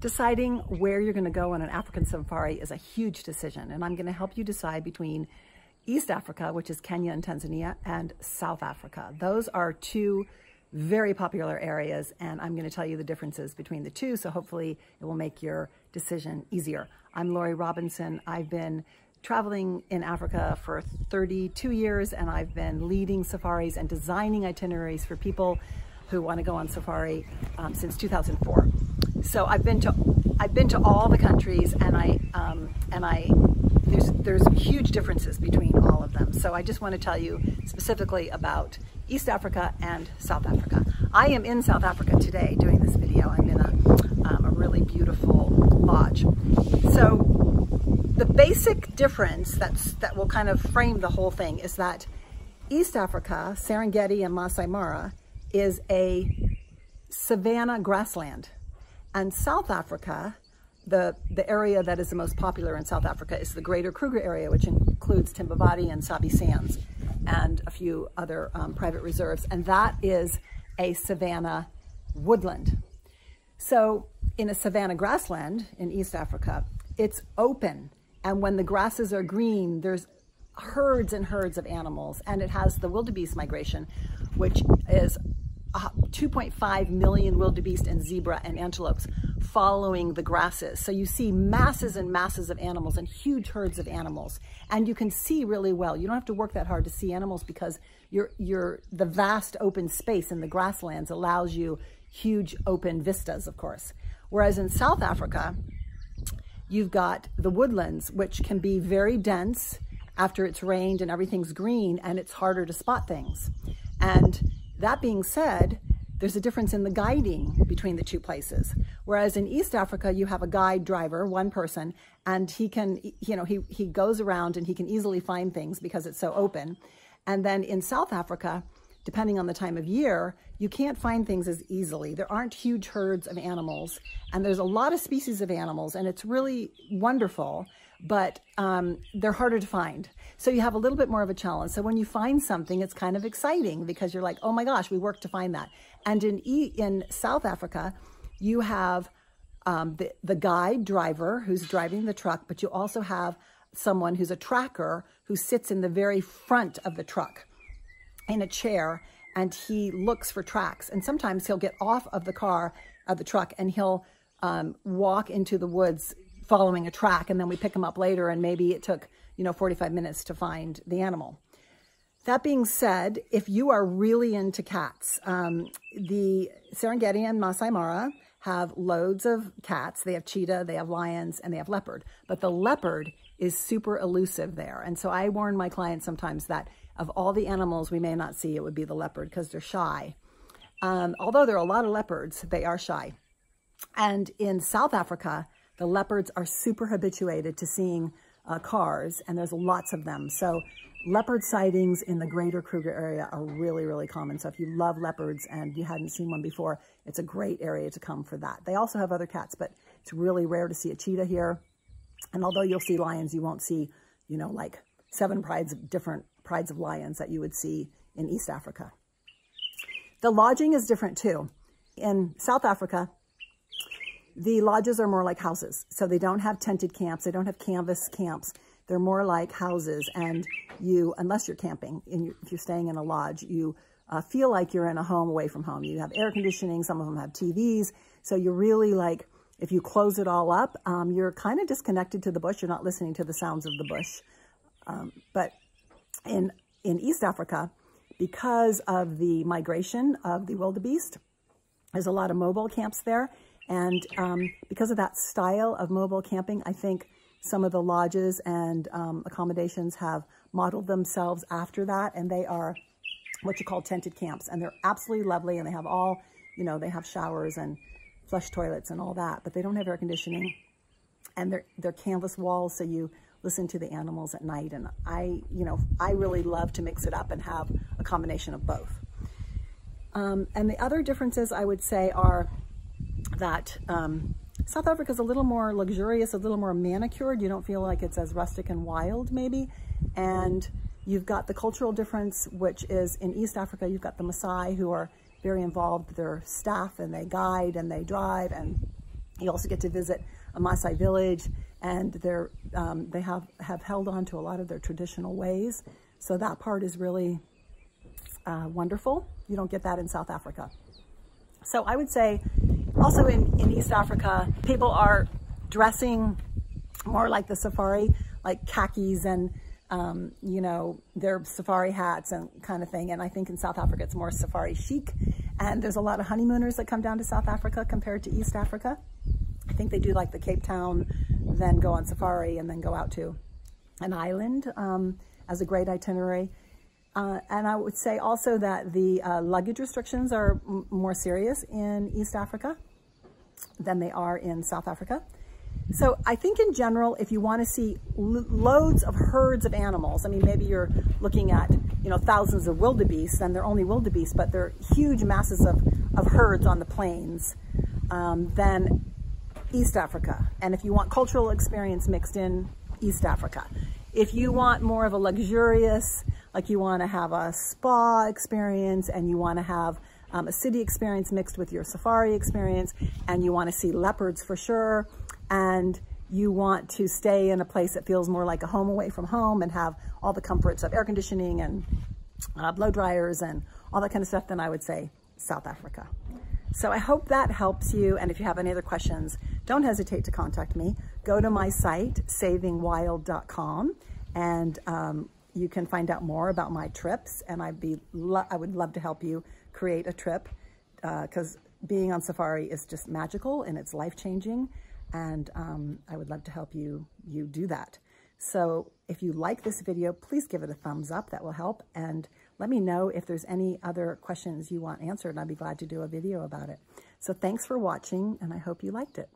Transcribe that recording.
Deciding where you're going to go on an African safari is a huge decision, and I'm going to help you decide between East Africa, which is Kenya and Tanzania, and South Africa. Those are two very popular areas, and I'm going to tell you the differences between the two, so hopefully it will make your decision easier. I'm Lori Robinson. I've been traveling in Africa for 32 years, and I've been leading safaris and designing itineraries for people who want to go on safari since 2004. So I've been to all the countries, and there's huge differences between all of them. So I just want to tell you specifically about East Africa and South Africa. I am in South Africa today doing this video. I'm in a really beautiful lodge. So the basic difference that will kind of frame the whole thing is that East Africa, Serengeti and Masai Mara, is a savanna grassland. And South Africa, the area that is the most popular in South Africa is the Greater Kruger area, which includes Timbavati and Sabi Sands and a few other private reserves. And that is a savanna woodland. So in a savanna grassland in East Africa, it's open. And when the grasses are green, there's herds and herds of animals. And it has the wildebeest migration, which is 2.5 million wildebeest and zebra and antelopes following the grasses. So you see masses and masses of animals and huge herds of animals. And you can see really well. You don't have to work that hard to see animals because the vast open space in the grasslands allows you huge open vistas, of course. Whereas in South Africa, you've got the woodlands, which can be very dense after it's rained and everything's green, and it's harder to spot things. And that being said, there's a difference in the guiding between the two places. Whereas in East Africa, you have a guide driver, one person, and he can, he goes around and he can easily find things because it's so open. And then in South Africa, depending on the time of year, you can't find things as easily. There aren't huge herds of animals, and there's a lot of species of animals, and it's really wonderful, but they're harder to find. So you have a little bit more of a challenge. So when you find something, it's kind of exciting because you're like, oh my gosh, we worked to find that. And in South Africa, you have the guide driver who's driving the truck, but you also have someone who's a tracker who sits in the very front of the truck in a chair, and he looks for tracks. And sometimes he'll get off of the truck, and he'll walk into the woods following a track, and then we pick him up later, and maybe it took 45 minutes to find the animal. That being said, if you are really into cats, the Serengeti and Masai Mara have loads of cats. They have cheetah, they have lions, and they have leopard. But the leopard is super elusive there. And so I warn my clients sometimes that of all the animals we may not see, it would be the leopard because they're shy. Although there are a lot of leopards, they are shy. And in South Africa, the leopards are super habituated to seeing cars, and there's lots of them. So leopard sightings in the Greater Kruger area are really, really common. So if you love leopards and you hadn't seen one before, it's a great area to come for that. They also have other cats, but it's really rare to see a cheetah here. And although you'll see lions, you won't see, like 7 different prides of lions that you would see in East Africa. The lodging is different too. In South Africa, the lodges are more like houses. So they don't have tented camps. They don't have canvas camps. They're more like houses. And unless you're camping, if you're staying in a lodge, you feel like you're in a home away from home. You have air conditioning. Some of them have TVs. So you're really like, if you close it all up, you're kind of disconnected to the bush. You're not listening to the sounds of the bush. But in East Africa, because of the migration of the wildebeest, there's a lot of mobile camps there. And because of that style of mobile camping, I think some of the lodges and accommodations have modeled themselves after that. And they are what you call tented camps. And they're absolutely lovely. And they have all, they have showers and flush toilets and all that. But they don't have air conditioning. And they're canvas walls, so you listen to the animals at night. And I really love to mix it up and have a combination of both. And the other differences I would say are that South Africa is a little more luxurious, a little more manicured. You don't feel like it's as rustic and wild, maybe. And you've got the cultural difference, which is in East Africa, you've got the Maasai who are very involved with their staff, and they guide and they drive, and You also get to visit a Maasai village, and they have held on to a lot of their traditional ways. So that part is really wonderful. You don't get that in South Africa. So I would say also in East Africa, people are dressing more like the safari, like khakis and, you know, their safari hats and kind of thing. And I think in South Africa, it's more safari chic. And there's a lot of honeymooners that come down to South Africa compared to East Africa. I think they do like the Cape Town, then go on safari and then go out to an island as a great itinerary. And I would say also that the luggage restrictions are more serious in East Africa than they are in South Africa. So I think in general, if you want to see loads of herds of animals, I mean, maybe you're looking at, you know, thousands of wildebeest, and they're only wildebeest, but they're huge masses of herds on the plains, then East Africa. And if you want cultural experience mixed in, East Africa. If you want more of a luxurious, like you want to have a spa experience and you want to have a city experience mixed with your safari experience, and you want to see leopards for sure, and you want to stay in a place that feels more like a home away from home and have all the comforts of air conditioning and blow dryers and all that kind of stuff, then I would say South Africa. So I hope that helps you. And if you have any other questions, don't hesitate to contact me. Go to my site, savingwild.com, and you can find out more about my trips. And I would love to help you create a trip, because being on safari is just magical and it's life-changing. And I would love to help you do that. So if you like this video, please give it a thumbs up. That will help. And let me know if there's any other questions you want answered, and I'd be glad to do a video about it. So thanks for watching, and I hope you liked it.